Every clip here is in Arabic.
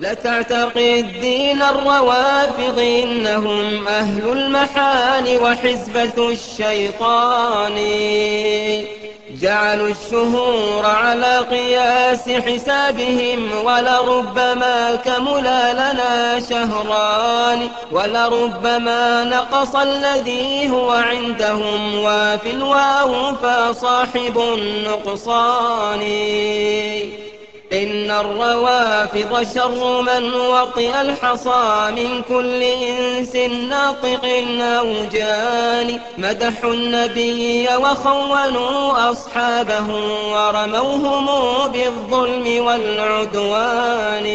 لا تعتقد دين الروافض إنهم أهل المحال وحزبة الشيطان. جعلوا الشهور على قياس حسابهم، ولربما كملا لنا شهران، ولربما نقص الذي هو عندهم واف وأوفى صاحب النقصان. إن الروافض شر من وطئ الحصى من كل إنس ناطق أو جان. مدحوا النبي وخونوا أصحابه ورموهم بالظلم والعدوان.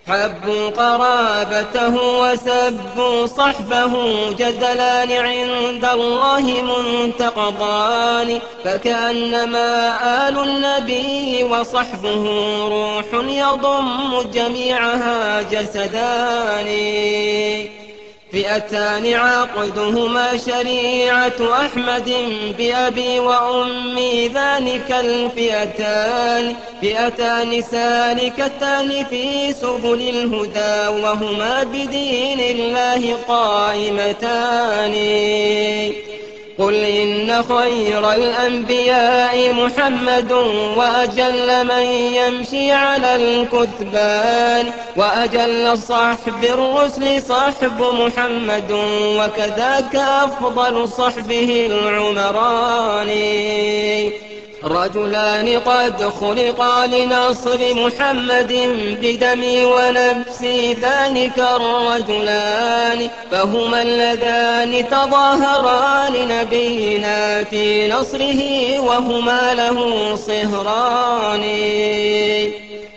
حبوا قرابته وسبوا صحبه، جدلان عند الله منتقضان. فكأنما آل النبي وصحبه روح يضم جميعها جسدان. فئتان عقدهما شريعة أحمد بأبي وأمي، ذلك الفئتان فئتان سالكتان في سبل الهدى، وهما بدين الله قائمتان. قل إن خير الأنبياء محمد، وأجل من يمشي على الكثبان. وأجل صحب الرسل صحب محمد، وكذاك أفضل صحبه العمران. رجلان قد خلقا لنصر محمد، بدمي ونفسي ذلك الرجلان. فهما اللذان تظاهرا لنبينا في نصره، وهما له صهران.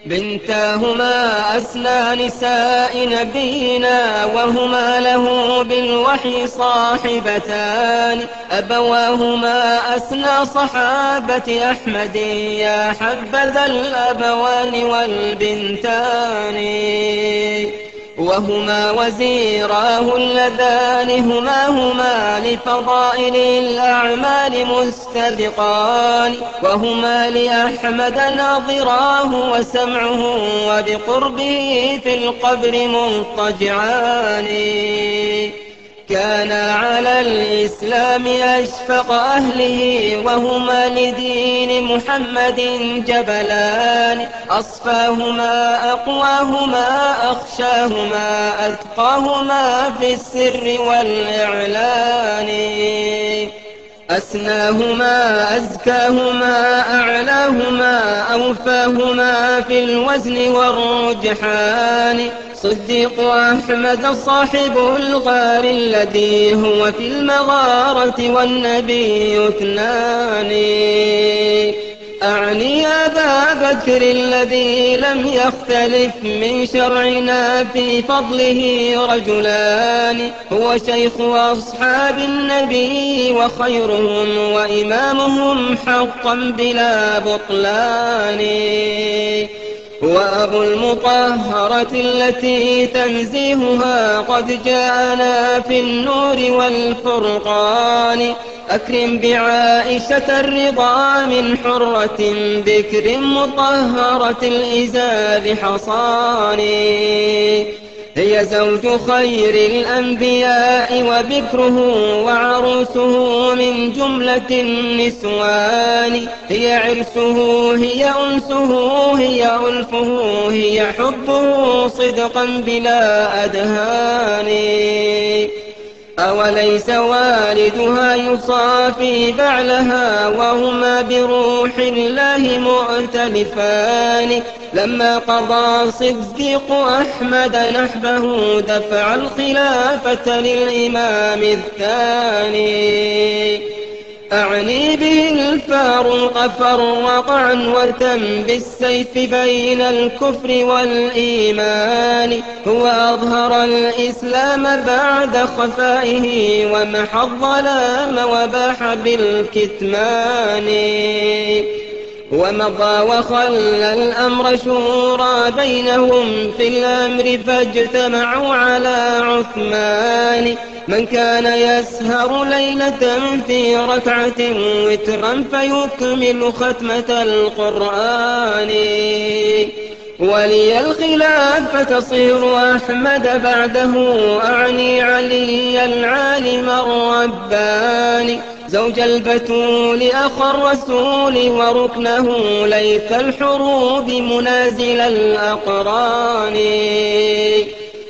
بنتاهما أسنى نساء نبينا، وهما له بالوحي صاحبتان. أبواهما أسنى صحابة أحمد، يا حبذا الأبوان والبنتان. وهما وزيراه اللذان هما لفضائل الأعمال مستبقان. وهما لأحمد ناظراه وسمعه، وبقربه في القبر مضطجعان. كانا على الإسلام أشفق أهله، وهما لدين محمد جبلان. أصفاهما أقواهما أخشاهما، أتقاهما في السر والإعلان. أسناهما أزكاهما أعلاهما، أوفاهما في الوزن والرجحان. صديق أحمد صاحب الغار، الذي هو في المغارة والنبي اثنان. أعني أبا بكر الذي لم يختلف من شرعنا في فضله رجلان. هو شيخ أصحاب النبي وخيرهم، وإمامهم حقا بلا بطلان. وأبو المطهرة التي تنزيهها قد جاءنا في النور والفرقان. أكرم بعائشة الرضا من حرة بكر مطهرة الإزار حصان. هي زوج خير الأنبياء وبكره، وعروسه من جملة النسوان. هي عرسه هي أنسه هي ألفه، هي حبه صدقا بلا أدهان. أوليس والدها يصافي بعلها، وهما بروح الله مؤتلفان. لما قضى صديق أحمد نحبه، دفع الخلافة للإمام الثاني. أعني به الفاروق فرق عنوة بالسيف بين الكفر والإيمان. هو أظهر الإسلام بعد خفائه، ومحى الظلام وباح بالكتمان. ومضى وخلى الأمر شورى بينهم في الأمر، فاجتمعوا على عثمان. من كان يسهر ليلة في ركعة وترا، فيكمل ختمة القرآن. ولي الخلافة تصير أحمد بعده، أعني علي العالم الرباني، زوج البتول أخا الرسول وركنه، ليث الحروب منازل الأقران.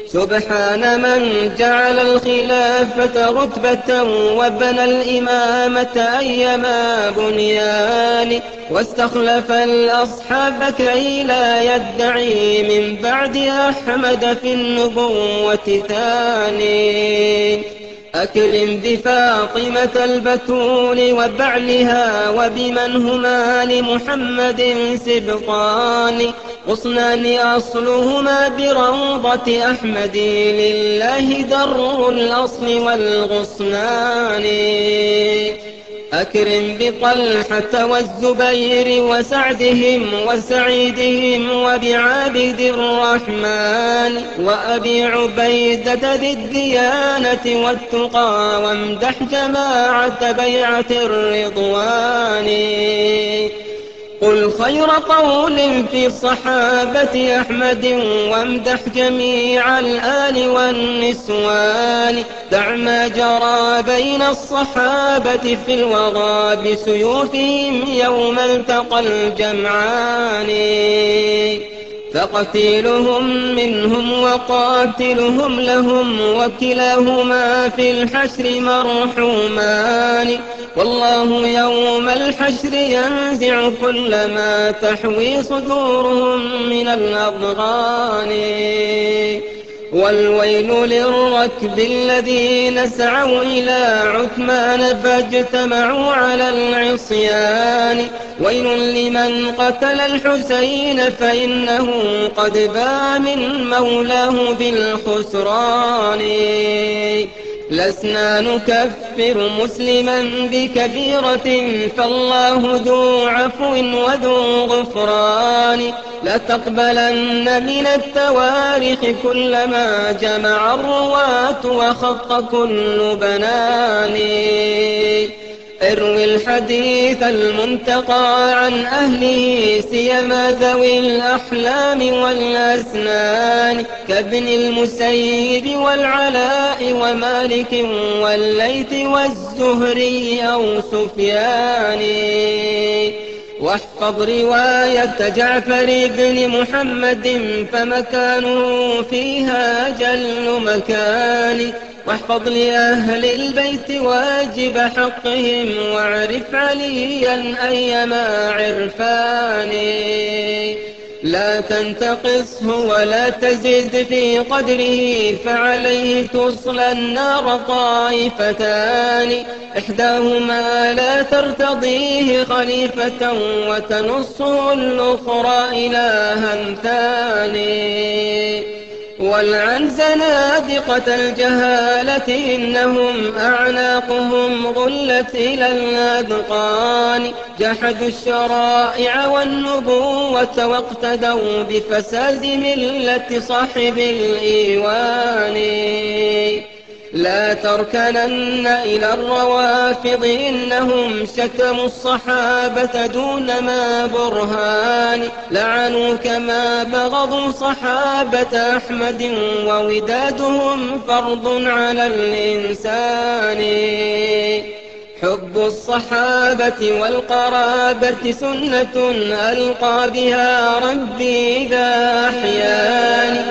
سبحان من جعل الخلافة رتبة وبنى الإمامة أيما بنيان، واستخلف الأصحاب كي لا يدعي من بعد أحمد في النبوة ثاني. أكرم بفاطمة البتول وبعلها وبمن هما لمحمد سبطان، غصنان أصلهما بروضة أحمد، لله در الأصل والغصنان. أكرم بطلحة والزبير وسعدهم وسعيدهم وبعابد الرحمن، وأبي عبيدة ذي الديانة والتقى، وامدح جماعة بيعة الرضوان. قل خير قول في الصحابة أحمد، وامدح جميع الآل والنسوان، دع ما جرى بين الصحابة في الوغى بسيوفهم يوم التقى الجمعان. فقتيلهم منهم وقاتلهم لهم، وكلاهما في الحشر مرحومان، والله يوم الحشر ينزع كل ما تحوي صدورهم من الأضغان. والويل للركب الذين سعوا إلى عثمان فاجتمعوا على العصيان، ويل لمن قتل الحسين فإنه قد باء من مولاه بالخسران. لسنا نكفر مسلما بكبيرة، فالله ذو عفو وذو غفران، لا تقبلن من التواريخ كل ما جمع الرواة وخط كل بنان. اروي الحديث المنتقى عن أهله، سيما ذوي الأحلام والأسنان، كابن المسيب والعلاء ومالك والليث والزهري أو سفيان. واحفظ رواية جعفر بن محمد، فمكانه فيها جل مكان، واحفظ لأهل البيت واجب حقهم، واعرف عليا أيما عرفان. لا تنتقصه ولا تزد في قدره، فعليه تصلى النار طائفتان، إحداهما لا ترتضيه خليفة، وتنصه الأخرى إلها ثاني. والعن زنادقة الجهالة، إنهم أعناقهم غلت إلى الأذقان، جحدوا الشرائع والنبوة واقتدوا بفساد ملة صاحب الإيوان. لا تركنن إلى الروافض، إنهم شتموا الصحابة دون ما برهان، لعنوا كما بغضوا صحابة أحمد، وودادهم فرض على الإنسان. حب الصحابة والقرابة سنة ألقى بها ربي إذا أحياني،